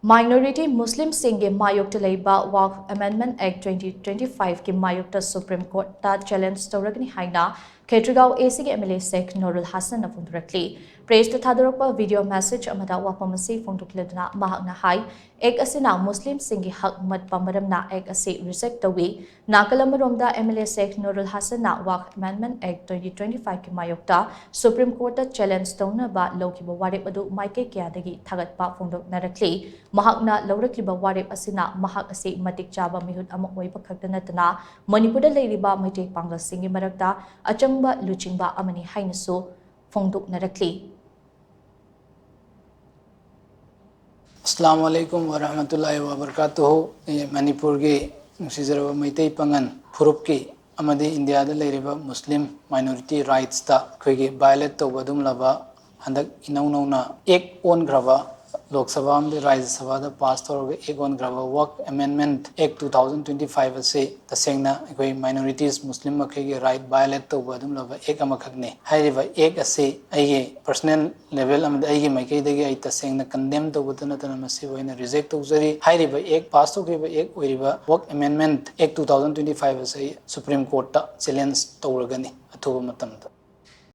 Minority Muslim Singh Mayokta leiba WAQF Amendment Act 2025 ki Mayokta Supreme Court ta challenge Touragani haina Kshetrigao AC ki MLA Sheikh Noorul Hassan na phongdorakli. Praise to thadorpa video message amada wapamasi phongdokledna mahakna hai ek asina Muslim Singh hak mat pamaram na ek ase reject tawi nakalamromda MLA Sheikh Noorul Hassan na WAQF Amendment Act 2025 ki Mayokta Supreme Court ta challenge tawna ba lokiba warep adu maike kya dagi thagatpa phongdoknarakli mahakna laurakliba warep asina mahak ase matik chaba mihut ama oiba khakta natana Manipuri leiriba maitei pangal singi marakta achangba luchingba amani hainasu phongdoknarakli. Assalamualaikum warahmatullahi wabarakatuh. Manipur ke nusizaraba maitei pangan furup ki amadi India da leiriba Muslim minority rights ta khoigi violate tawbadum laba handak inauna ek on grava Lok Sabha and Rajya Sabha da pass tawrga ek on grava WAQF Amendment Act 2025 ase tasengna koi minorities Muslim makhege right violate tawbadum laba ek amakhakne hairiba ek ase aige personal level amad aige maikei dagi ai tasengna condemn tawbadana tana masi hoina reject tawjari hairiba ek pass tawriba ek oiriba WAQF Amendment Act 2025 ase Supreme Court ta challenge tawrgani athuba matamda